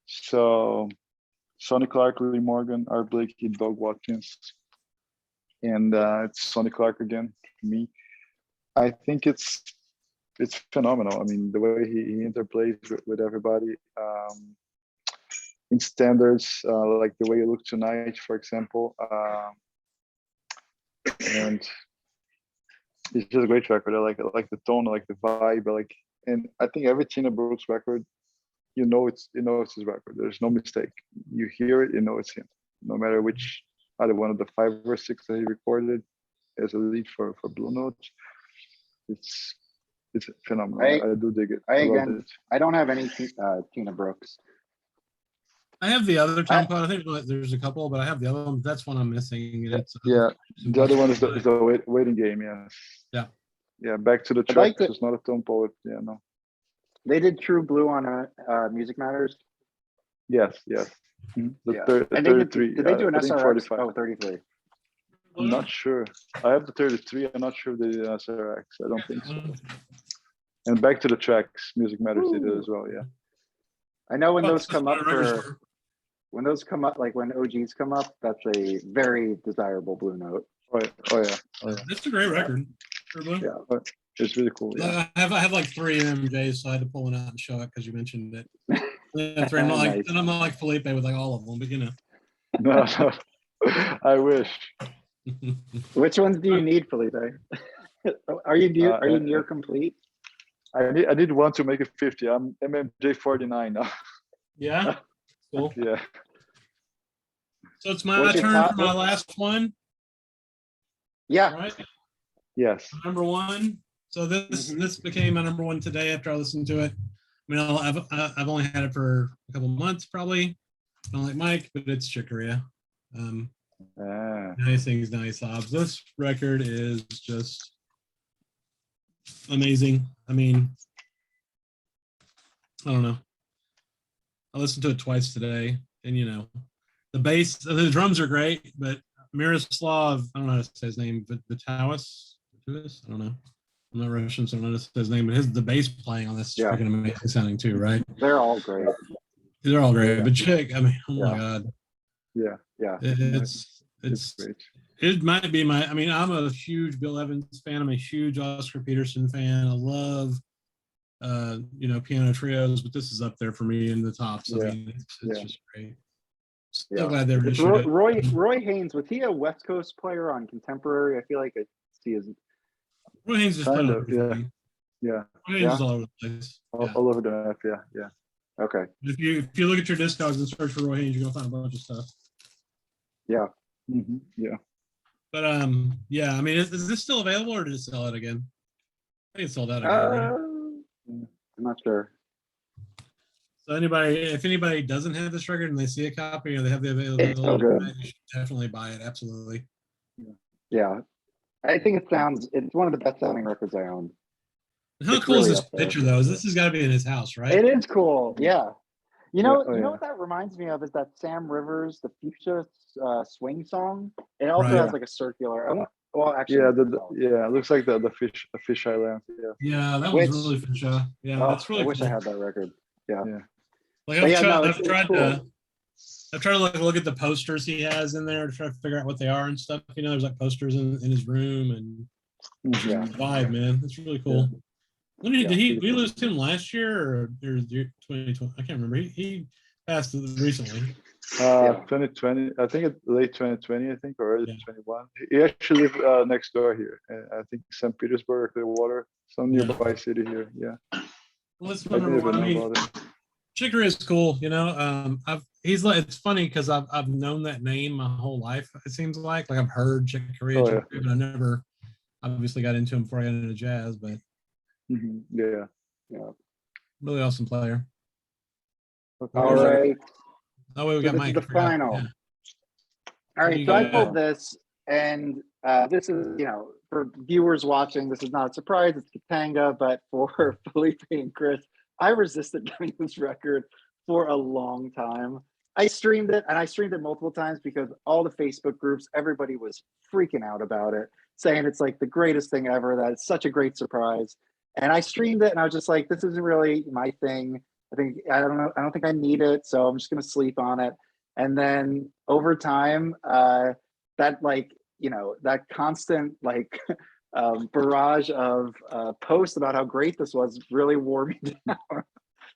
So Sonny Clark, Lee Morgan, Art Blakey, Doug Watkins. And it's Sonny Clark again, me. I think it's phenomenal. I mean, the way he interplays with everybody in standards, like The Way You Look Tonight, for example. And it's just a great record. I like the tone, I like the vibe, and I think every Tina Brooks record, it's his record. There's no mistake. You hear it, it's him. No matter which either one of the 5 or 6 that he recorded as a lead for Blue Note. It's phenomenal. I do dig it. I don't have any Tina Brooks. I have the other Tom Cloud. I think there's a couple, but I have the other one. That's one I'm missing. It's, the other one is the Waiting Game. Yes. Yeah. Back to the Tracks. It's not a tone poet. Yeah, no. They did True Blue on Music Matters. Yes. And they 33. Did they do an SRX? 45. Oh, 33. I'm not sure. I have the 33. I'm not sure the SRX. I don't think so. And Back to the Tracks, Music Matters did it as well. Yeah. I know when those come up like when OGs come up, that's a very desirable Blue Note. Oh yeah. It's a great record. Yeah, it's really cool. Yeah. I have like 3 MJs, so I had to pull one out and show it because you mentioned it. I'm not like Felipe with like all of them, but No, I wish. Which ones do you need, Felipe? Are you near complete? I need one to make it 50. I'm MMJ 49 now. Yeah. Cool. Yeah. So it's my turn for my last one. Yeah. Right. Yes. Number 1. So this became my number 1 today after I listened to it. I mean, I've only had it for a couple months probably. I don't like Mike, but it's Chick Corea. Nice Things, Nice Hobbs. This record is just amazing. I mean, I don't know. I listened to it twice today, and the bass, the drums are great, but Miroslav, I don't know how to say his name, but Vitalis, I don't know. I'm not Russian, so I don't know how to say his name, but the bass playing on this is freaking amazing sounding too, right? They're all great. They're all great, but Chick, I mean, oh my God. Yeah. It's great. It might be my. I mean, I'm a huge Bill Evans fan. I'm a huge Oscar Peterson fan. I love, piano trios, but this is up there for me in the tops. I Yeah. mean, it's Yeah. just great. So Yeah. glad they It's reissued it. Roy Haynes, was he a West Coast player on contemporary? I feel like I see his. Roy Haynes just played Kind on of, everything. Yeah. Roy Haynes Yeah. is all over the place. Yeah. All over the map. Yeah. Okay. If you look at your Discogs and search for Roy Haynes, you're gonna find a bunch of stuff. Yeah. Yeah. But yeah. I mean, is this still available or did it sell out again? I think it sold out again. Right? I'm not sure. So if anybody doesn't have this record and they see a copy or they have the It's so availability, good. you should definitely buy it. Absolutely. Yeah. I think it's one of the best selling records I own. And how It's cool really is this up there. picture though? This has got to be in his house, right? It is cool. Yeah. You know Yeah. what that reminds me of is that Sam Rivers, the Fuchsia swing song. It also Right. has like a circular. Well, actually, Yeah. It looks like the fish island. Yeah. Yeah, that Which- was really fun. Yeah, Oh, that's really I wish cool. I had that record. Yeah. Like But I've it's tried cool. to look at the posters he has in there to try to figure out what they are and stuff. You know, there's like posters in his room and Yeah. vibe, man. That's really cool. When did we lose him last year or 2020? I can't remember. He passed recently. 2020. I think it's late 2020. I think or early 21. He actually lived next door here. I think St. Petersburg, Clearwater, some nearby city here. Yeah. Well, let's I didn't remember. even I mean, know about it. Chicory is cool, you know. He's like, it's funny because I've known that name my whole life. It seems like I've heard Chicory, Oh, but I never obviously got into him before I got into jazz. But Yeah. really awesome player. Okay. All right. Oh wait, we So got this Mike. is the I forgot. final. Yeah. All right, you so I got? pulled this, and this is, for viewers watching, this is not a surprise. It's Katanga, but for Felipe and Chris, I resisted getting this record for a long time. I streamed it, and I streamed it multiple times because all the Facebook groups, everybody was freaking out about it, saying it's like the greatest thing ever, that it's such a great surprise. And I streamed it, and I was just like, this isn't really my thing. I don't know. I don't think I need it, so I'm just gonna sleep on it. And then over time, that that constant barrage of posts about how great this was really wore me down.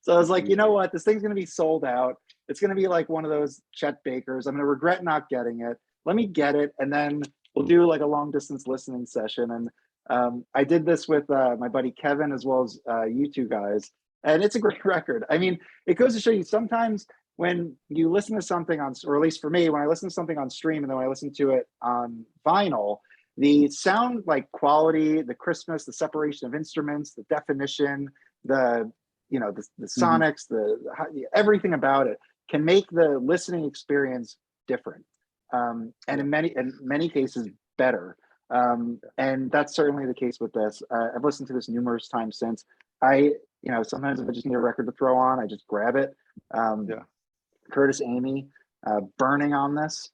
So I was like, you know what, this thing's gonna be sold out. It's gonna be like one of those Chet Bakers. I'm gonna regret not getting it. Let me get it, and then we'll do like a long distance listening session. And I did this with my buddy Kevin as well as you two guys, and it's a great record. I mean, it goes to show you sometimes when you listen to something on, or at least for me, when I listen to something on stream and then when I listen to it on vinyl, the sound quality, the crispness, the separation of instruments, the definition, the sonics, everything about it can make the listening experience different, and in many cases better. And that's certainly the case with this. I've listened to this numerous times since. Sometimes if I just need a record to throw on, I just grab it. Curtis Amy, Burning on this.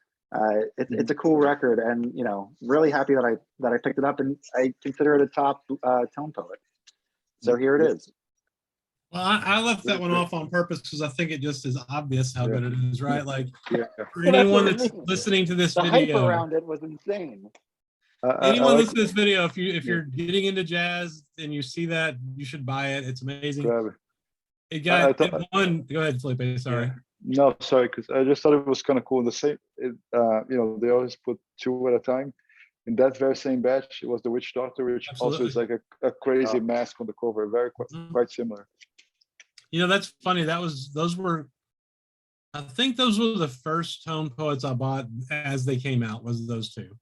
It's a cool record, and really happy that I picked it up, and I consider it a top tone poet. So here it is. Well, I left that one off on purpose because I think it just is obvious how good it is, right? Like for anyone that's listening to this the video, hype around it was insane. Anyone listening to this video, if you're getting into jazz and you see that, you should buy it. It's amazing. It won. Go ahead, Felipe. Sorry. No, sorry, because I just thought it was kind of cool. The same, they always put two at a time. In that very same batch, it was the Witch Doctor, which also is like a crazy mask on the cover, very quite similar. That's funny. I think those were the first tone poets I bought as they came out. Was those two?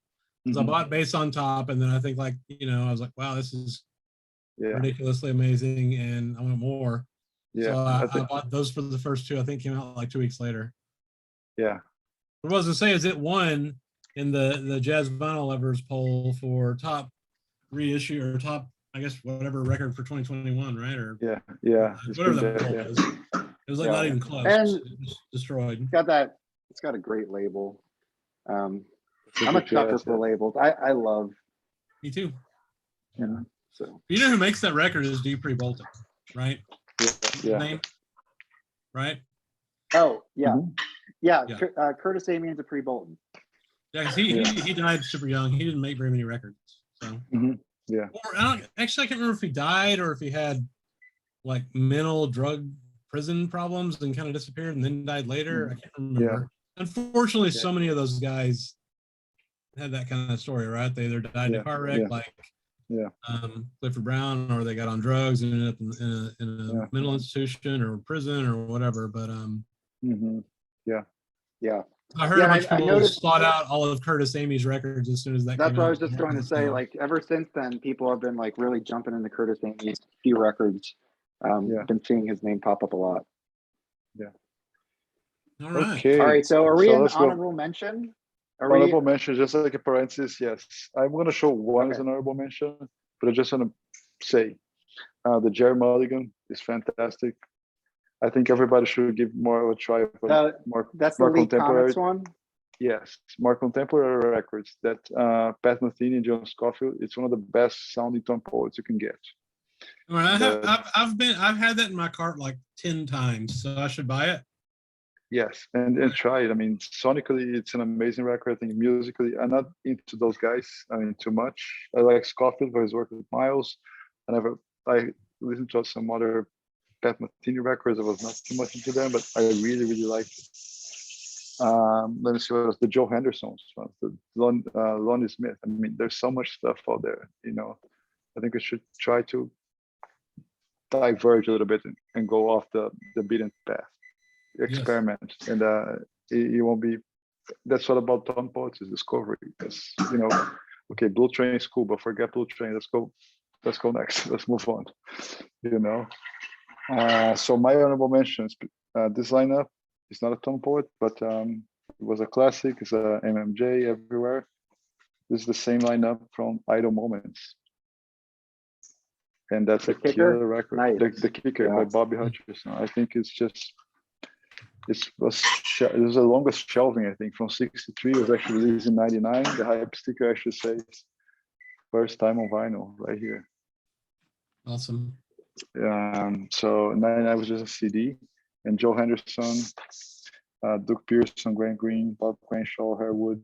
Because I bought Bass on Top, and then I think I was like, wow, this is ridiculously amazing, and I want more. Yeah, so I bought those for the first two. I think came out like 2 weeks later. Yeah. What I was gonna say is it won in the Jazz Vinyl Lovers poll for top reissue or top, I guess, whatever record for 2021, right? Or whatever that poll was. It was like not even close. And it was destroyed. It's got a great label. I'm a chucker for labels. I love. Me too. So you know who makes that record is Dupree Bolton, right? Yeah. Name? Right? Oh, yeah. Curtis Amy and Dupree Bolton. Yeah, because he died super young. He didn't make very many records. So Yeah. Or I can't remember if he died or if he had like mental drug prison problems and kind of disappeared and then died later. I can't remember. Unfortunately, so many of those guys had that kind of story, right? They either died in a car wreck, like Clifford Brown, or they got on drugs and ended up in a mental institution or prison or whatever. But Yeah. I heard a bunch of I people noticed sought out all of Curtis Amy's records as soon as that that's came what I out. was just going to say. Like ever since then, people have been like really jumping into Curtis Amy's few records. Been seeing his name pop up a lot. Yeah. All right. Okay. All right. So are we in let's go. honorable mention? Honorable mention, just like a parenthesis. Yes, I'm going to show one as an honorable mention, but I just want to say the Jerry Mulligan is fantastic. I think everybody should give more of a try. That's more the League contemporary Comics one. Yes, more contemporary records. That Pat Metheny and John Scofield. It's one of the best sounding tone poets you can get. All right, I've had that in my cart like 10 times, so I should buy it. Yes, and try it. I mean, sonically, it's an amazing record. I think musically, I'm not into those guys. I mean, too much. I like Scofield for his work with Miles, and I listened to some other Pat Metheny records. I was not too much into them, but I really, really liked it. Let me see what else. The Joe Henderson's ones, the Lonnie Smith. I mean, there's so much stuff out there. I think we should try to diverge a little bit and go off the beaten path. Experiment, and it won't be. That's what about tone poets is discovery. Because okay, Blue Train is cool, but forget Blue Train. Let's go next. Let's move on. So my honorable mentions. This lineup is not a tone poet, but it was a classic. It's a MMJ everywhere. This is the same lineup from Idle Moments, and that's a killer record. Nice. The Kicker by Bobby Hutcherson. I think it's just. It was the longest shelving, I think, from 63. It was actually released in 99. The hype sticker actually says first time on vinyl right here. Awesome. So 99 was just a CD. And Joe Henderson, Duke Pearson, Grant Green, Bob Crenshaw, Harewood,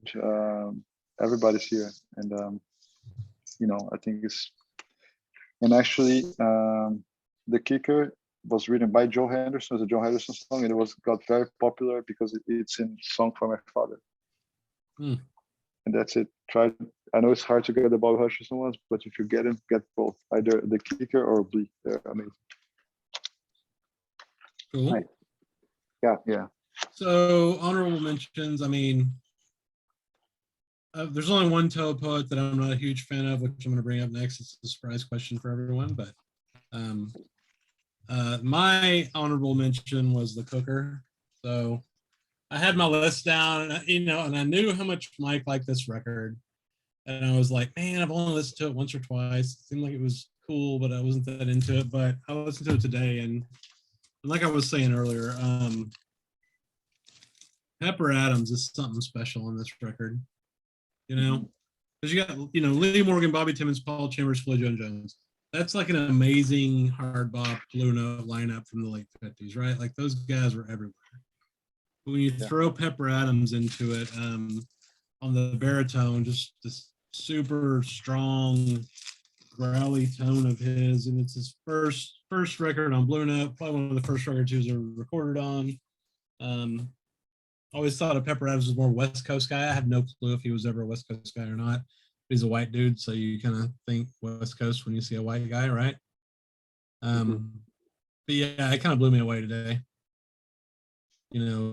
everybody's here. And, I think it's, and actually the Kicker was written by Joe Henderson. It's a Joe Henderson song, and it got very popular because it's in Song for My Father. And that's it. I know it's hard to get the Bobby Hutcherson ones, but if you get them, get both, either the Kicker or Bleak. They're amazing. Cool. Nice. Yeah. So honorable mentions. I mean, there's only one toe poet that I'm not a huge fan of, which I'm going to bring up next. It's a surprise question for everyone, but my honorable mention was the Cooker. So I had my list down, and I knew how much Mike liked this record. And I was like, man, I've only listened to it once or twice. It seemed like it was cool, but I wasn't that into it. But I listened to it today, and like I was saying earlier, Pepper Adams is something special on this record. Because you got, Lee Morgan, Bobby Timmons, Paul Chambers, Philly Joe Jones. That's like an amazing hard bop blue note lineup from the late 50s, right? Like those guys were everywhere. But when you throw Pepper Adams into it, on the baritone, just this super strong, growly tone of his, and it's his first record on Blue Note, probably one of the first records he was ever recorded on. Always thought of Pepper Adams as more West Coast guy. I have no clue if he was ever a West Coast guy or not. He's a white dude, so you kind of think West Coast when you see a white guy, right? But yeah, it kind of blew me away today.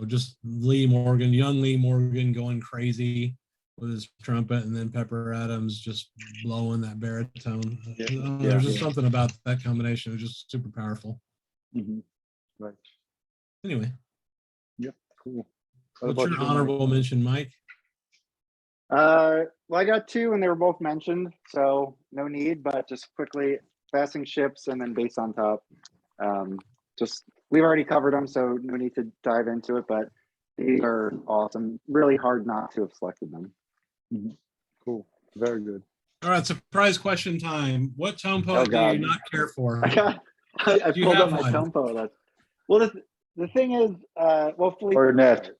Just young Lee Morgan going crazy with his trumpet, and then Pepper Adams just blowing that baritone. There's just something about that combination. It was just super powerful. Right. Anyway. Yep. Cool. What's your honorable mention, Mike? Well, I got two, and they were both mentioned, so no need. But just quickly, Passing Ships and then Bass on Top. We've already covered them, so no need to dive into it. But these are awesome. Really hard not to have selected them. Cool. Very good. All right, surprise question time. What tone poet do you not care for? I pulled up my tone poet. Well, the thing is, Felipe. Ornette.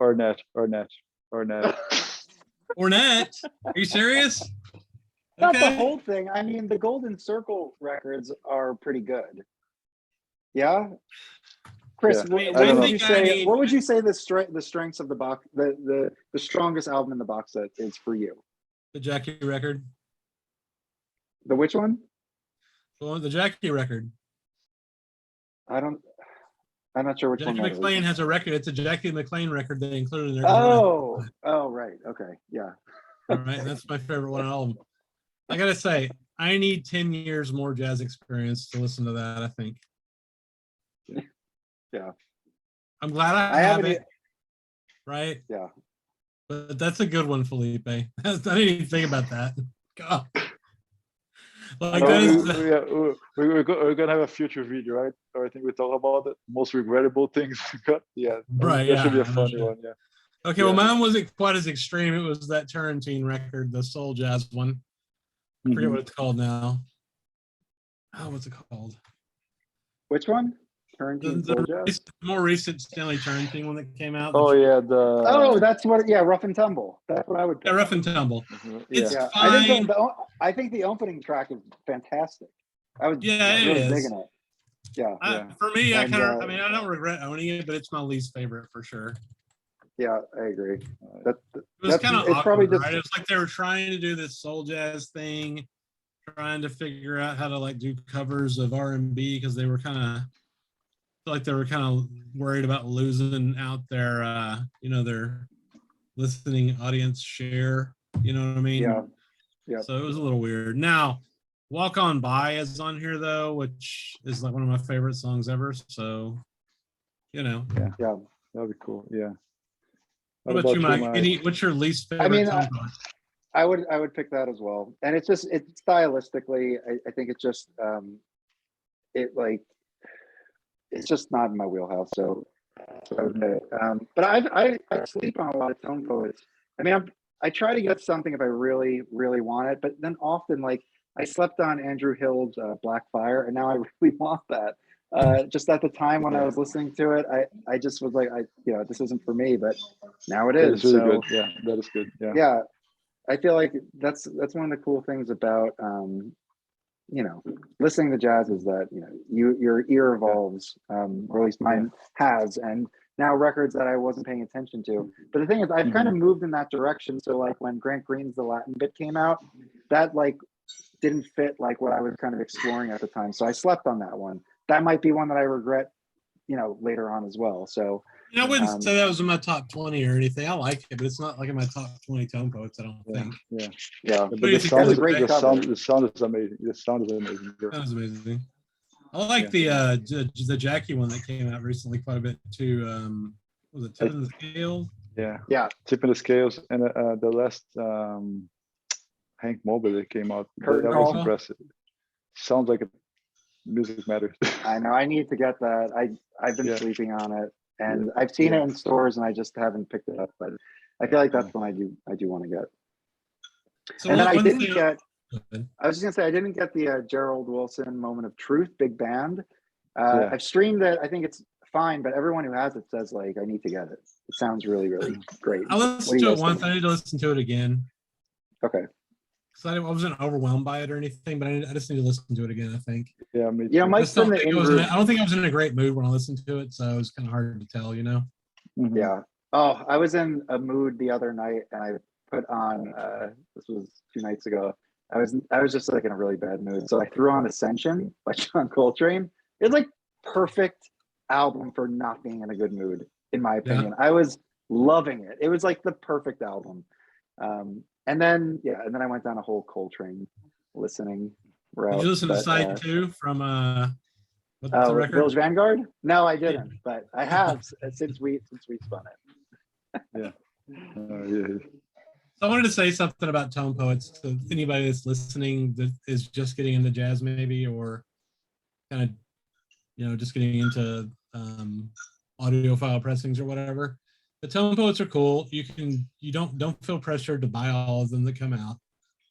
Ornette, are you serious? Not the whole thing. I mean, the Golden Circle records are pretty good. Yeah, Chris, Yeah. I don't know. what would you say the strengths of the box, the strongest album in the box set is for you? The Jackie record. The which one? Well, the Jackie record. I'm not sure which Jackie one that is. McLean has a record. It's a Jackie McLean record they included in there. Oh, right. Okay. Yeah. All right. That's my favorite one of all of them. I gotta say, I need 10 years more jazz experience to listen to that, I think. Yeah. I'm glad I have haven't it. Right? Yeah. But that's a good one, Felipe. I didn't even think about that. God. Like that is We're gonna have a future video, right? Or I think we talk about it. Most regrettable things. Yeah, right. That should be a Yeah, funny one. Yeah. Okay, well, mine wasn't quite as extreme. It was that Turrentine record, the soul jazz one. I forget what it's called now. Oh, what's it called? Which one? Turrentine Soul Jazz? More recent Stanley Turrentine one that came out. Oh yeah, that's what. Yeah, Rough and Tumble. That's what I would. Yeah, Rough and Tumble. It's fine. I think the opening track is fantastic. It really is. digging it. Yeah. For me, I don't regret owning it, but it's my least favorite for sure. Yeah, I agree. It was kind of awkward, probably just, right? It was like they were trying to do this soul jazz thing, trying to figure out how to like do covers of R&B because they were kind of worried about losing out their their listening audience share. You know what I mean? Yeah. So it was a little weird. Now, Walk On By is on here though, which is like one of my favorite songs ever. So, Yeah. That'd be cool. Yeah. What about you, Mike? What's your least favorite song? I would pick that as well. And it's stylistically, I think it's just it's just not in my wheelhouse. So I would admit it. But I sleep on a lot of tone poets. I mean, I try to get something if I really, really want it, but then often like I slept on Andrew Hill's Black Fire, and now I really want that. Just at the time when I was listening to it, I just was like, this isn't for me, but now it is. It's really good. Yeah, that is good. Yeah. Yeah. I feel like that's one of the cool things about, listening to jazz is that, your ear evolves, or at least mine has, and now records that I wasn't paying attention to. But the thing is, I've kind of moved in that direction. So like when Grant Green's The Latin Bit came out, that like didn't fit like what I was kind of exploring at the time. So I slept on that one. That might be one that I regret, later on as well. So I wouldn't say that was in my top 20 or anything. I like it, but it's not like in my top 20 tone poets, I don't think. Yeah. But the sound is amazing. The sound is amazing. That was amazing. I like the Jackie one that came out recently quite a bit too. Was it Tip in the Scales? Yeah. Tip in the Scales, and the last Hank Mobley that came out. That was impressive. Sounds like music matters. I know. I need to get that. I've been sleeping on it, and I've seen it in stores, and I just haven't picked it up. But I feel like that's one I do want to get. So and then I didn't get. I was just gonna say I didn't get the Gerald Wilson Moment of Truth big band. I've streamed it. I think it's fine, but everyone who has it says like I need to get it. It sounds really, really great. I listened to it once. I need to listen to it again. Okay. So I wasn't overwhelmed by it or anything, but I just need to listen to it again, I think. Yeah, me too. Yeah, I don't think I was in a great mood when I listened to it, so it was kind of hard to tell, Mm-hmm. Yeah. Oh, I was in a mood the other night, and I put on this was 2 nights ago. I was just like in a really bad mood, so I threw on Ascension by John Coltrane. It's like perfect album for not being in a good mood, in my opinion. I was loving it. It was like the perfect album. And then I went down a whole Coltrane listening route. Did you listen to Side 2 from what's the record? Village Vanguard? No, I didn't, but I have since we spun it. So I wanted to say something about tone poets to anybody that's listening that is just getting into jazz maybe, or kind of just getting into audiophile pressings or whatever. The tone poets are cool. You don't feel pressured to buy all of them that come out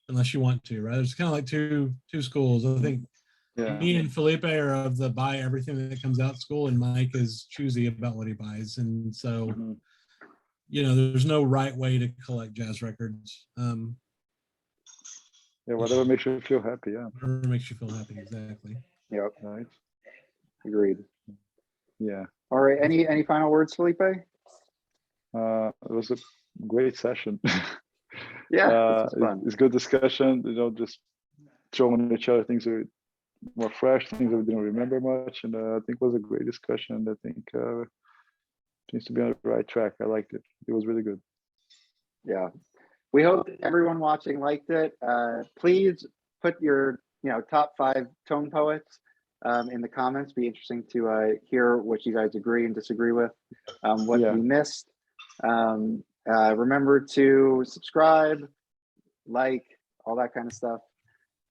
unless you want to, right? There's kind of like two schools. I think me and Felipe are of the buy everything that comes out school, and Mike is choosy about what he buys. And so you know, there's no right way to collect jazz records. Yeah, whatever makes you feel happy. Yeah, Whatever makes you feel happy, exactly. Yep, right. agreed. Yeah, All right, any final words, Felipe? it was a great session. Yeah, this was fun. It's good discussion. You know, just showing each other things that are more fresh, things that we didn't remember much, and I think it was a great discussion. I think seems to be on the right track. I liked it. It was really good. Yeah. We hope that everyone watching liked it. Please put your top 5 tone poets in the comments. Be interesting to hear what you guys agree and disagree with, what Yeah. we missed. Remember to subscribe, like, all that kind of stuff.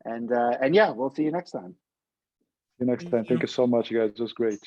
And yeah, we'll see you next time. See you next time. Thank you so much, guys. It was great.